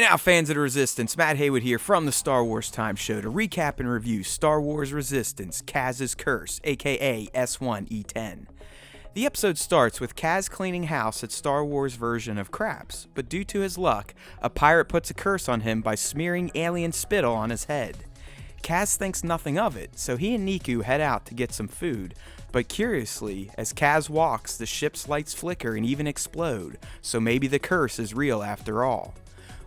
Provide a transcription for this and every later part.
now, fans of the Resistance, Matt Haywood here from the Star Wars Time Show to recap and review Star Wars Resistance, Kaz's Curse, aka S1E10. The episode starts with Kaz cleaning house at Star Wars version of Craps, but due to his luck, a pirate puts a curse on him by smearing alien spittle on his head. Kaz thinks nothing of it, so he and Niku head out to get some food, but curiously, as Kaz walks, the ship's lights flicker and even explode, so maybe the curse is real after all.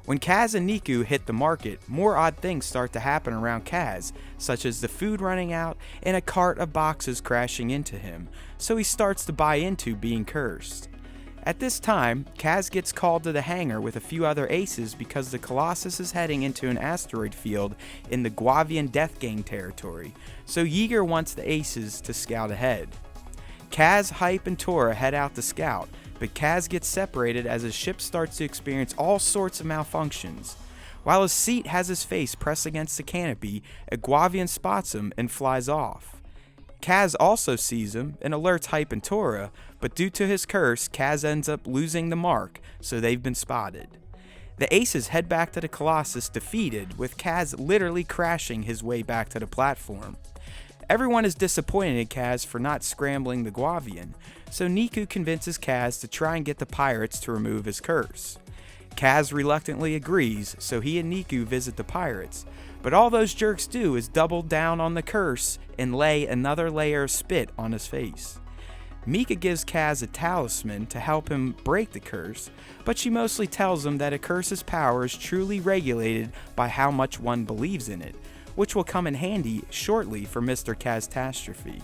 When Kaz and Niku hit the market, more odd things start to happen around Kaz, such as the food running out and a cart of boxes crashing into him, so he starts to buy into being cursed. At this time, Kaz gets called to the hangar with a few other aces because the Colossus is heading into an asteroid field in the Guavian Death Gang territory, so Yeager wants the aces to scout ahead. Kaz, Hype, and Tora head out to scout, but Kaz gets separated as his ship starts to experience all sorts of malfunctions. While his seat has his face pressed against the canopy, a Guavian spots him and flies off. Kaz also sees him and alerts Hype and Tora, but due to his curse, Kaz ends up losing the mark, so they've been spotted. The Aces head back to the Colossus defeated, with Kaz literally crashing his way back to the platform. Everyone is disappointed in Kaz for not scrambling the Guavian, so Niku convinces Kaz to try and get the pirates to remove his curse. Kaz reluctantly agrees, so he and Niku visit the pirates, but all those jerks do is double down on the curse and lay another layer of spit on his face. Mika gives Kaz a talisman to help him break the curse, but she mostly tells him that a curse's power is truly regulated by how much one believes in it, which will come in handy shortly for Mr. Kaztastrophe.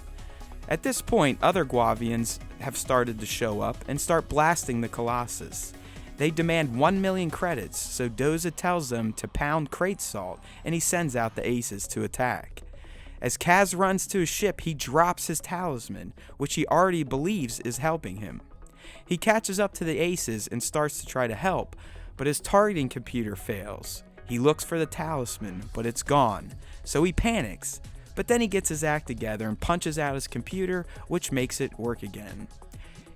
At this point, other Guavians have started to show up and start blasting the Colossus. They demand 1 million credits, so Doza tells them to pound crate salt, and he sends out the Aces to attack. As Kaz runs to his ship, he drops his talisman, which he already believes is helping him. He catches up to the Aces and starts to try to help, but his targeting computer fails. He looks for the talisman, but it's gone, so he panics, but then he gets his act together and punches out his computer, which makes it work again.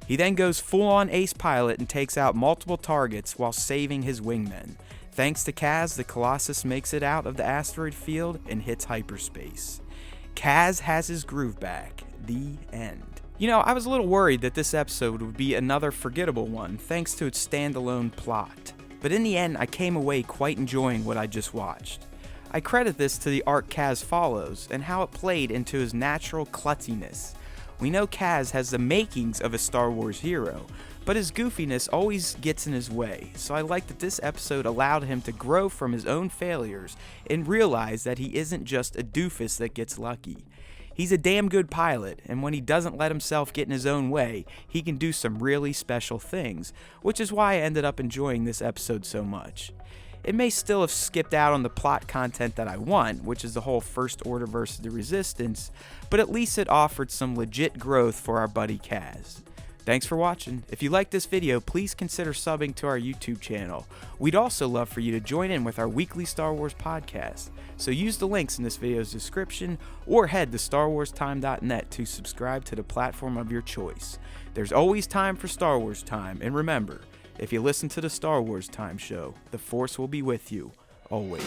He then goes full-on ace pilot and takes out multiple targets while saving his wingmen. Thanks to Kaz, the Colossus makes it out of the asteroid field and hits hyperspace. Kaz has his groove back. The end. You know, I was a little worried that this episode would be another forgettable one, thanks to its standalone plot. But in the end, I came away quite enjoying what I just watched. I credit this to the arc Kaz follows, and how it played into his natural klutzy-ness. We know Kaz has the makings of a Star Wars hero, but his goofiness always gets in his way, so I like that this episode allowed him to grow from his own failures and realize that he isn't just a doofus that gets lucky. He's a damn good pilot, and when he doesn't let himself get in his own way, he can do some really special things, which is why I ended up enjoying this episode so much. It may still have skipped out on the plot content that I want, which is the whole First Order versus the Resistance, but at least it offered some legit growth for our buddy Kaz. Thanks for watching. If you like this video, please consider subbing to our YouTube channel. We'd also love for you to join in with our weekly Star Wars podcast. So use the links in this video's description or head to StarWarsTime.net to subscribe to the platform of your choice. There's always time for Star Wars Time, and remember, if you listen to the Star Wars Time Show, the Force will be with you, always.